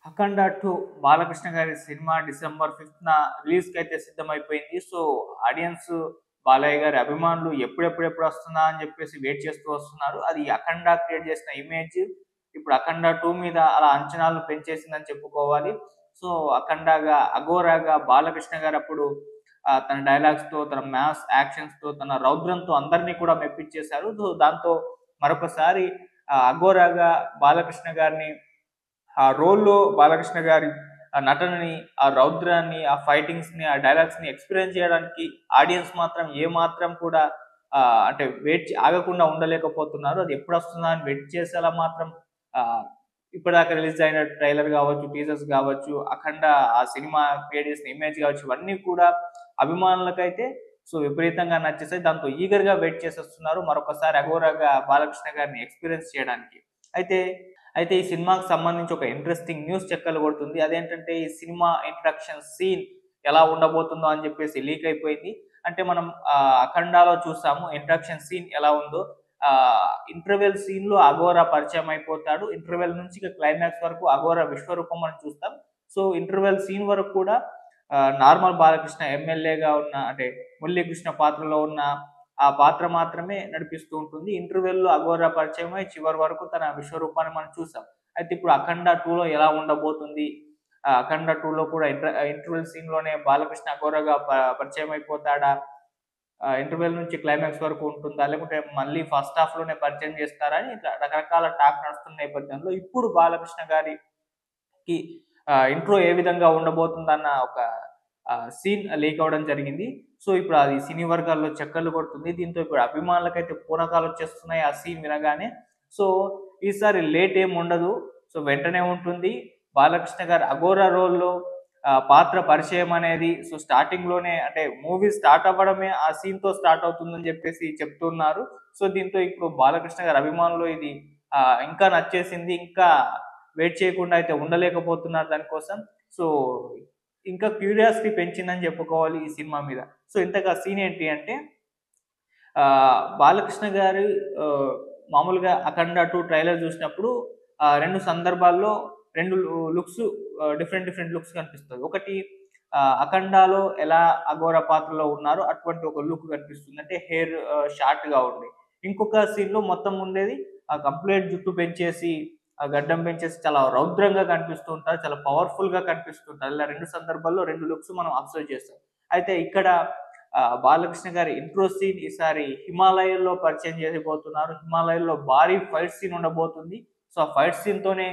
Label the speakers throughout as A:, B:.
A: 'అఖండ 2' బాలకృష్ణ గారి సినిమా డిసెంబర్ 5న రిలీజ్‌కైతే సిద్ధమైపోయింది. సో, ఆడియన్స్ బాలయ్య గారి అభిమానులు ఎప్పుడెప్పుడు వస్తుందా అని చెప్పేసి వెయిట్ చేస్తూ వస్తున్నారు. అది 'అఖండ' క్రియేట్ చేసిన ఇమేజ్ ఇప్పుడు 'అఖండ 2' మీద అలా అంచనాలు పెంచేసిందని చెప్పుకోవాలి. సో, 'అఖండ'గా 'అఘోరా'గా బాలకృష్ణ గారు అప్పుడు తన డైలాగ్స్‌తో, తన మాస్ యాక్షన్స్‌తో, తన రౌద్రంతో అందరిని కూడా మెప్పించేశారు. సో, దాంతో మరొకసారి 'అఘోరా'గా బాలకృష్ణ గారిని ఆ రోల్‌లో బాలకృష్ణ గారి ఆ నటనని, ఆ రౌద్రాన్ని, ఆ ఫైటింగ్స్‌ని, ఆ డైలాగ్స్‌ని ఎక్స్‌పీరియన్స్ చేయడానికి ఆడియన్స్ మాత్రం ఏమాత్రం కూడా అంటే ఆగకుండా ఉండలేకపోతున్నారు. అది ఎప్పుడొస్తుందా అని వెయిట్ చేసేలా మాత్రం ఆహ్, ఇప్పటిదాకా రిలీజ్ అయిన ట్రైలర్ గావచ్చు, టీజర్స్ గావచ్చు, 'అఖండ' ఆ సినిమా క్రియేట్ చేసిన ఇమేజ్ గావచ్చు, ఇవన్నీ కూడా అభిమానులకైతే సో విపరీతంగా నచ్చేసాయి. దాంతో ఈగర్‌గా వెయిట్ చేసేస్తున్నారు. మరొకసారి 'అఘోరా'గా బాలకృష్ణ గారిని ఎక్స్‌పీరియన్స్ చేయడానికి. అయితే అయితే ఈ సినిమాకి సంబంధించి ఒక ఇంట్రెస్టింగ్ న్యూస్ చక్కర్లు కొడుతుంది. అదేంటంటే ఈ సినిమా ఇంట్రడక్షన్ సీన్ ఎలా ఉండబోతుందో అని చెప్పేసి లీక్ అయిపోయింది. అంటే మనం 'అఖండాలో' చూసాము ఇంట్రడక్షన్ సీన్ ఎలా ఉందో. ఇంటర్వెల్ సీన్‌లో అఘోరా పరిచయం అయిపోతాడు. ఇంటర్వెల్ నుంచి ఇక క్లైమాక్స్ వరకు అఘోరా విశ్వరూపం మనం చూస్తాం. సో, ఇంటర్వెల్ సీన్ వరకు కూడా నార్మల్ బాలకృష్ణ ఎమ్మెల్యేగా ఉన్న అంటే మురళీకృష్ణ పాత్రలో ఉన్న ఆ పాత్ర మాత్రమే నడిపిస్తూ ఉంటుంది. ఇంటర్వెల్‌లో అఘోరా పరిచయమై చివరి వరకు తన విశ్వరూపాన్ని మనం చూసాం. అయితే ఇప్పుడు 'అఖండ 2'లో ఎలా ఉండబోతుంది? 'అఖండ 2'లో కూడా ఇంటర్వెల్ సీన్‌లోనే బాలకృష్ణ అఘోరాగా పరిచయం అయిపోతాడా? ఇంటర్వెల్ నుంచి క్లైమాక్స్ వరకు ఉంటుందా? లేకుంటే మళ్ళీ ఫస్ట్ హాఫ్‌లోనే పరిచయం చేస్తారా? అని ఇట్లా రకరకాల టాక్ నడుస్తున్న నేపథ్యంలో ఇప్పుడు బాలకృష్ణ గారికి ఇంట్రో ఏ విధంగా ఉండబోతుందన్న ఒక సీన్ లీక్ అవ్వడం జరిగింది. సో, ఇప్పుడు అది సినీ వర్గాల్లో చక్కర్లు కొడుతుంది. దీంతో ఇప్పుడు అభిమానులకైతే పూనకాలొచ్చేస్తున్నాయి ఆ సీన్ వినగానే. సో, ఈసారి లేట్ ఏమి ఉండదు. సో, వెంటనే ఉంటుంది. బాలకృష్ణ గారు 'అఘోరా' రోల్‌లో పాత్ర పరిచయం అనేది సో, స్టార్టింగ్‌లోనే అంటే మూవీ స్టార్ట్ అవ్వడమే ఆ సీన్‌తో స్టార్ట్ అవుతుందని జెప్పేసి చెప్తున్నారు. సో, దీంతో ఇప్పుడు బాలకృష్ణ గారి అభిమానులు ఇది ఇంకా నచ్చేసింది. ఇంకా వెయిట్ చేయకుండా అయితే ఉండలేకపోతున్నారు దాని కోసం. సో, ఇంకా క్యూరియాసిటీ పెంచిందని చెప్పుకోవాలి ఈ సినిమా మీద. సో, ఇంతకి ఆ సీన్ ఏంటి అంటే బాలకృష్ణ గారు ఆహ్, మామూలుగా 'అఖండ 2' ట్రైలర్ చూసినప్పుడు 2 సందర్భాల్లో 2 లుక్స్ డిఫరెంట్ లుక్స్ కనిపిస్తది. ఒకటి 'అఖండాలో' ఎలా అఘోర పాత్రలో ఉన్నారో అటువంటి ఒక లుక్ కనిపిస్తుంది. అంటే హెయిర్ షార్ట్‌గా ఉండి. ఇంకొక సీన్‌లో మొత్తం ఉండేది కంప్లీట్ జుట్టు పెంచేసి, గడ్డం పెంచేసి చాలా రౌద్రంగా కనిపిస్తూ ఉంటారు. చాలా పవర్‌ఫుల్‌గా కనిపిస్తుంటారు. ఇలా 2 సందర్భాల్లో 2 లుక్స్ మనం అబ్జర్వ్ చేస్తాం. అయితే ఇక్కడ బాలకృష్ణ గారి ఇంట్రో సీన్ ఈసారి హిమాలయాల్లో పరిచయం చేయబోతున్నారు. హిమాలయాల్లో భారీ ఫైట్ సీన్ ఉండబోతుంది. సో, ఆ ఫైట్ సీన్‌తోనే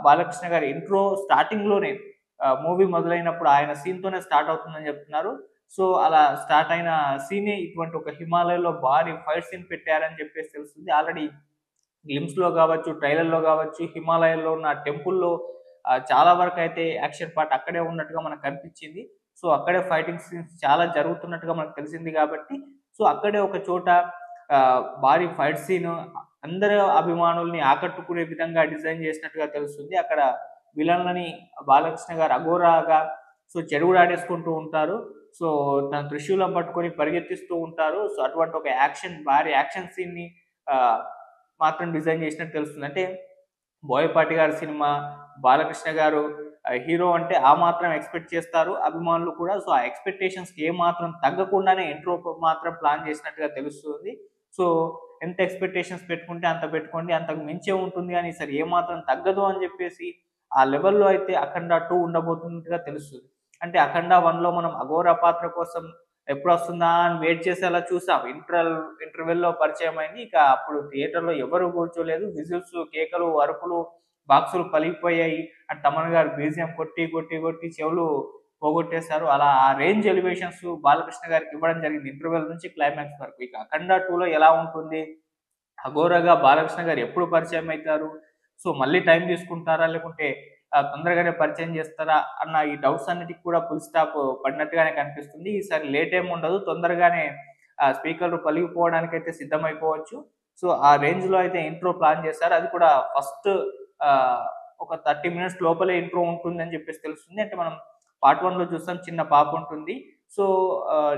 A: బాలకృష్ణ గారి ఇంట్రో స్టార్టింగ్‌లోనే మూవీ మొదలైనప్పుడు ఆయన సీన్‌తోనే స్టార్ట్ అవుతుందని చెప్తున్నారు. సో, అలా స్టార్ట్ అయిన సీనే ఇటువంటి ఒక హిమాలయాల్లో భారీ ఫైట్ సీన్ పెట్టారని చెప్పేసి తెలుస్తుంది. ఆల్రెడీ గ్లిమ్స్‌లో గావచ్చు, ట్రైలర్‌లో గావచ్చు, హిమాలయాల్లో ఉన్న టెంపుల్‌లో చాలా వరకైతే యాక్షన్ పార్ట్ అక్కడే ఉన్నట్టుగా మనకు కనిపిచ్చింది. సో, అక్కడే ఫైటింగ్ సీన్స్ చాలా జరుగుతున్నట్టుగా మనకు తెలిసింది గాబట్టి, సో, అక్కడే ఒక చోట భారీ ఫైట్ సీను అందరు అభిమానుల్ని ఆకట్టుకునే విధంగా డిజైన్ జేసినట్టుగా తెలుస్తుంది. అక్కడ విలన్లని బాలకృష్ణ గారు అఘోరాగా సో, చెడుగుడాడేసుకుంటూ ఉంటారు. సో, తన త్రిశూలం పట్టుకొని పరిగెత్తిస్తూ ఉంటారు. సో, అటువంటి ఒక భారీ యాక్షన్ సీన్‌ని ఆహ్, మాత్రం డిజైన్ జేసినట్టు తెలుస్తుంది. అంటే బోయపాటి గారి సినిమా, బాలకృష్ణ గారు హీరో అంటే ఆ మాత్రం ఎక్స్‌పెక్ట్ చేస్తారు అభిమానులు కూడా. సో, ఆ ఎక్స్‌పెక్టేషన్స్‌కి ఏమాత్రం తగ్గకుండానే ఇంట్రో మాత్రం ప్లాన్ చేసినట్టుగా తెలుస్తుంది. సో, ఎంత ఎక్స్‌పెక్టేషన్స్ పెట్టుకుంటే అంత పెట్టుకోండి. అంతకు మించే ఉంటుంది గానీ ఈసారి ఏమాత్రం తగ్గదు అని జెప్పేసి ఆ లెవెల్‌లో అయితే 'అఖండ 2' ఉండబోతున్నట్టుగా తెలుస్తుంది. అంటే 'అఖండ 1'లో మనం అఘోర పాత్ర కోసం ఎప్పుడొస్తుందా అని వెయిట్ చేసేలా చూసాం. ఇంటర్వెల్‌లో పరిచయమైంది. ఇక అప్పుడు థియేటర్‌లో ఎవరు కూర్చోలేదు. విజిల్స్, కేకలు, అరుపులు, బాక్సులు పలిగిపోయాయి. తమన్ గారు బీజీఎం కొట్టి చెవులు పోగొట్టేశారు. అలా ఆ రేంజ్ ఎలివేషన్స్ బాలకృష్ణ గారికి ఇవ్వడం జరిగింది. ఇంటర్వెల్ నుంచి క్లైమాక్స్ వరకు. ఇక 'అఖండ 2'లో ఎలా ఉంటుంది? అఘోరాగా బాలకృష్ణ గారు ఎప్పుడు పరిచయం అయితారు? సో, మళ్ళీ టైం తీసుకుంటారా? లేకుంటే తొందరగానే పరిచయం చేస్తారా? అన్న ఈ డౌట్స్ అన్నిటికి కూడా ఫుల్ స్టాప్ పడినట్టుగానే కనిపిస్తుంది. ఈసారి లేట్ ఏమి ఉండదు. తొందరగానే స్పీకర్‌లు పలిగిపోవడానికైతే సిద్ధమైపోవచ్చు. సో, ఆ రేంజ్‌లో అయితే ఇంట్రో ప్లాన్ చేశారు. అది కూడా ఫస్ట్ ఆహ్, ఒక 30 మినిట్స్ లోపలే ఇంట్రో ఉంటుందని చెప్పేసి తెలుస్తుంది. అంటే మనం పార్ట్ 1లో చూస్తాం చిన్న పాప ఉంటుంది. సో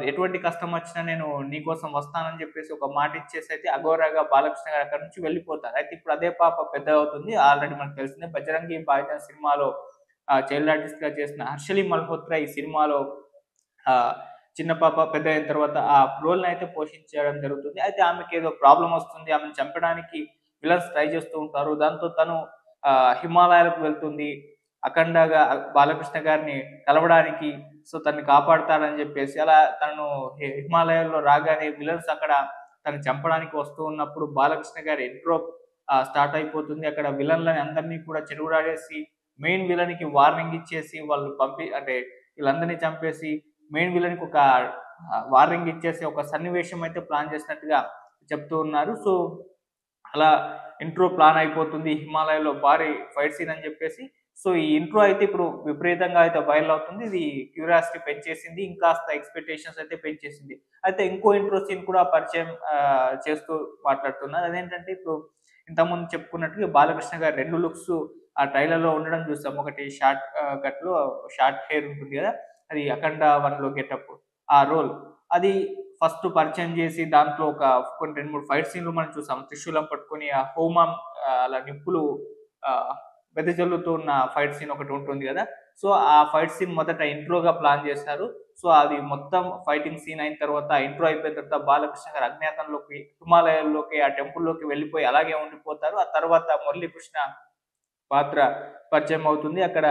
A: ఎటువంటి కష్టం వచ్చినా నేను నీకోసం వస్తానని చెప్పేసి ఒక మాట ఇచ్చేసి అయితే అఘోరాగా బాలకృష్ణ గారు అక్కడి నుంచి వెళ్ళిపోతారు. అయితే ఇప్పుడు అదే పాప పెద్దగవుతుంది. ఆల్రెడీ మనకు తెలిసిందే 'బజరంగి భాయిజాన్' సినిమాలో చైల్డ్ ఆర్టిస్ట్‌గా చేసిన 'హర్షిలి మల్హోత్రా' ఈ సినిమాలో ఆహ్, చిన్న పాప పెద్దయిన తర్వాత ఆ రోల్‌నయితే పోషించడం జరుగుతుంది. అయితే ఆమెకేదో ప్రాబ్లమ్ వస్తుంది. ఆమెను చంపడానికి విలన్స్ ట్రై చేస్తూ ఉంటారు. దాంతో తను హిమాలయాలకు వెళ్తుంది. అఖండగా బాలకృష్ణ గారిని కలవడానికి. సో, తనని కాపాడతాడని జెప్పేసి అలా తనను హిమాలయాల్లో రాగానే విలన్స్ అక్కడ తనని చంపడానికి వస్తూ ఉన్నప్పుడు బాలకృష్ణ గారి ఇంట్రో స్టార్ట్ అయిపోతుంది. అక్కడ విలన్‌లని అందరిని కూడా చెడుగుడాడేసి మెయిన్ విలన్‌కి వార్నింగ్ ఇచ్చేసి వాళ్ళు అంటే వీళ్ళందరిని చంపేసి మెయిన్ విలన్‌కి ఒక వార్నింగ్ ఇచ్చేసి ఒక సన్నివేశం అయితే ప్లాన్ చేసినట్టుగా చెప్తూ ఉన్నారు. సో, అలా ఇంట్రో ప్లాన్ అయిపోతుంది. హిమాలయాలో భారీ ఫైట్ సీన్ అని చెప్పేసి. సో, ఈ ఇంట్రో అయితే ఇప్పుడు విపరీతంగా అయితే వైరల్ అవుతుంది. ఇది క్యూరియాసిటీ పెంచేసింది. ఇంకాస్త ఎక్స్‌పెక్టేషన్స్ అయితే పెంచేసింది. అయితే ఇంకో ఇంట్రో సీన్ కూడా పరిచయం చేస్తూ మాట్లాడుతున్నారు. అదేంటంటే ఇప్పుడు ఇంతకుముందు చెప్పుకున్నట్టుగా బాలకృష్ణ గారి 2 లుక్స్ ఆ ట్రైలర్‌లో ఉండడం చూసాం. ఒకటి కట్‌లో షార్ట్ హెయిర్ ఉంటుంది గదా! అది 'అఖండ 1'లో గెటప్ ఆ రోల్. అది ఫస్ట్ పరిచయం చేసి దాంట్లో కొన్ని 2, 3 ఫైట్ సీన్‌లు మనం చూసాం. త్రిశూలం పట్టుకొని ఆ హోమం అలా నిప్పులు ఆహ్, వెదజల్లుతూ ఉన్న ఫైట్ సీన్ ఒకటి ఉంటుంది గదా! సో, ఆ ఫైట్ సీన్ మొదట ఇంట్రోగా ప్లాన్ చేశారు. సో, అది మొత్తం ఫైటింగ్ సీన్ అయిన తర్వాత ఇంట్రో అయిపోయిన తర్వాత బాలకృష్ణ గారు అజ్ఞాతంలోకి, హిమాలయాల్లోకి, ఆ టెంపుల్‌లోకి వెళ్ళిపోయి అలాగే ఉండిపోతారు. ఆ తర్వాత మురళీకృష్ణ పాత్ర పరిచయం అవుతుంది. అక్కడ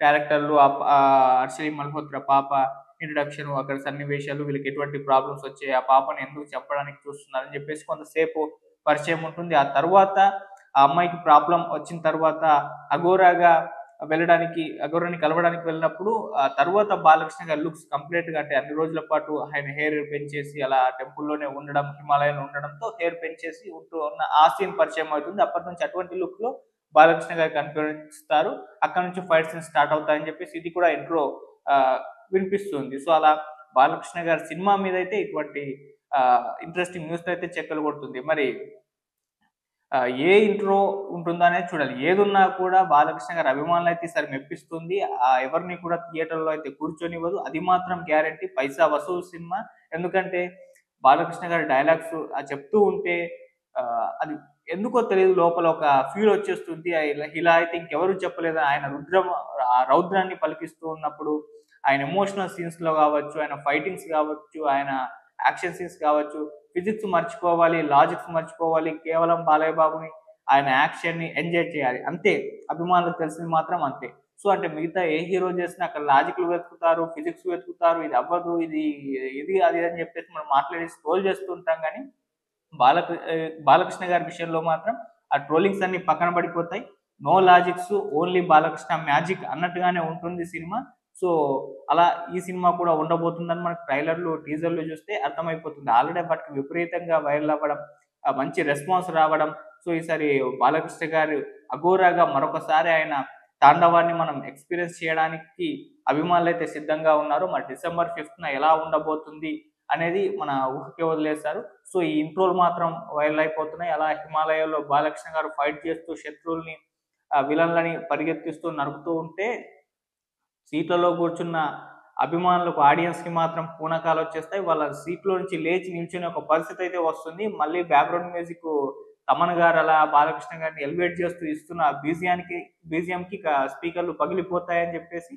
A: క్యారెక్టర్‌లు 'హర్షిని మల్హోత్రా' పాప ఇంట్రడక్షన్, అక్కడ సన్నివేశాలు, వీళ్ళకి ఎటువంటి ప్రాబ్లమ్స్ వచ్చాయి, ఆ పాపని ఎందుకు చంపడానికి చూస్తున్నారని చెప్పేసి కొంతసేపు పరిచయం ఉంటుంది. ఆ తర్వాత ఆ అమ్మాయికి ప్రాబ్లమ్ వచ్చిన తర్వాత అఘోరాగా అఘోరాని కలవడానికి వెళ్ళినప్పుడు ఆ తర్వాత బాలకృష్ణ గారి లుక్స్ కంప్లీట్‌గా అంటే అన్ని రోజుల పాటు ఆయన హెయిర్ పెంచేసి అలా టెంపుల్‌లోనే ఉండడం, హిమాలయాలో ఉండడంతో హెయిర్ పెంచేసి ఉంటూ ఉన్న ఆ సీన్ పరిచయం అవుతుంది. అప్పటినుంచి అటువంటి లుక్‌లో బాలకృష్ణ గారు కనిపిస్తారు. అక్కడి నుంచి ఫైట్ సీన్స్ స్టార్ట్ అవుతాయని చెప్పేసి ఇది కూడా ఇంట్రో ఆహ్, వినిపిస్తుంది. సో, అలా బాలకృష్ణ గారి సినిమా మీదైతే ఇటువంటి ఇంట్రెస్టింగ్ న్యూస్ అయితే చెక్కలు కొడుతుంది. మరి ఏ ఇంట్రో ఉంటుందో అనేది చూడాలి. ఏదున్నా కూడా బాలకృష్ణ గారి అభిమానులైతే ఈసారి మెప్పిస్తుంది. ఎవరిని కూడా థియేటర్‌లో అయితే కూర్చొనివ్వదు. అది మాత్రం గ్యారంటీ. పైసా వసూలు సినిమా. ఎందుకంటే బాలకృష్ణ గారి డైలాగ్స్ చెప్తూ ఉంటే అది ఎందుకో తెలీదు లోపల ఒక ఫీల్ వచ్చేస్తుంది. ఇలా అయితే ఇంకెవరు చెప్పలేదు. ఆయన ఆ రౌద్రాన్ని పలికిస్తూ ఉన్నప్పుడు ఆయన ఎమోషనల్ సీన్స్‌లో గావచ్చు, ఆయన ఫైటింగ్స్ గావచ్చు, ఆయన యాక్షన్ సీన్స్ కావచ్చు, ఫిజిక్స్ మర్చిపోవాలి, లాజిక్స్ మర్చిపోవాలి. కేవలం బాలయ్య బాబుని ఆయన యాక్షన్‌ని ఎంజాయ్ చేయాలి. అంతే. అభిమానులకు తెలిసింది మాత్రం అంతే. సో, అంటే మిగతా ఏ హీరో చేసినా అక్కడ లాజిక్‌లు వెతుకుతారు, ఫిజిక్స్ వెతుకుతారు. ఇది అవ్వదు, అది అని చెప్పేసి మనం మాట్లాడి ట్రోల్ చేస్తూ ఉంటాం గానీ, బాలకృష్ణ గారి విషయంలో మాత్రం ఆ ట్రోలింగ్స్ అన్నీ పక్కన పడిపోతాయి. No logics, only Balakrishna magic అన్నట్టుగానే ఉంటుంది సినిమా. సో, అలా ఈ సినిమా కూడా ఉండబోతుందని మనకు ట్రైలర్‌లు, టీజర్‌లు చూస్తే అర్థమైపోతుంది. ఆల్రెడీ వాటికి విపరీతంగా వైరల్ అవ్వడం, మంచి రెస్పాన్స్ రావడం. సో, ఈసారి బాలకృష్ణ గారు అఘోరాగా మరొకసారి ఆయన తాండవాన్ని మనం ఎక్స్‌పీరియన్స్ చేయడానికి అభిమానులైతే సిద్ధంగా ఉన్నారు. మరి డిసెంబర్ 5న ఎలా ఉండబోతుంది అనేది మన ఊహకే వదిలేశారు. సో, ఈ ఇంట్రోలు మాత్రం వైరల్ అయిపోతున్నాయి. అలా హిమాలయాల్లో బాలకృష్ణ గారు ఫైట్ చేస్తూ శత్రువుల్ని విలన్లని పరిగెత్తిస్తూ నరుకుతూ ఉంటే సీట్లలో కూర్చున్న అభిమానులకు, ఆడియన్స్‌కి మాత్రం పూనకాలొచ్చేస్తాయి. వాళ్ళ సీట్‌లో నుంచి లేచి నిల్చునే ఒక పరిస్థితయితే వస్తుంది. మళ్ళీ బ్యాక్‌గ్రౌండ్ మ్యూజిక్కు తమన్ గారు అలా బాలకృష్ణ గారిని ఎలివేట్ చేస్తూ ఇస్తున్న బీజీఎంకి స్పీకర్‌లు పగిలిపోతాయని చెప్పేసి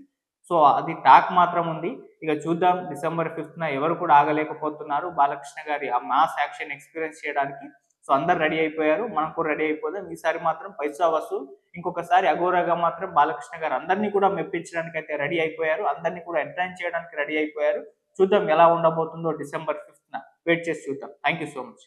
A: సో, అది టాక్ మాత్రం ఉంది. ఇక చూద్దాం డిసెంబర్ 5న ఎవరు కూడా ఆగలేకపోతున్నారు. బాలకృష్ణ గారి ఆ మాస్ యాక్షన్ ఎక్స్‌పీరియన్స్ చేయడానికి. సో, అందరూ రెడీ అయిపోయారు. మనం కూడా రెడీ అయిపోదాం. ఈసారి మాత్రం పైసా వసూల్. ఇంకొకసారి అఘోరాగా మాత్రం బాలకృష్ణ గారు అందరిని కూడా మెప్పించడానికైతే రెడీ అయిపోయారు. అందరిని కూడా ఎంటర్‌టైన్ చేయడానికి రెడీ అయిపోయారు. చూద్దాం ఎలా ఉండబోతుందో డిసెంబర్ 5న. వెయిట్ చేసి చూద్దాం. Thank you so much.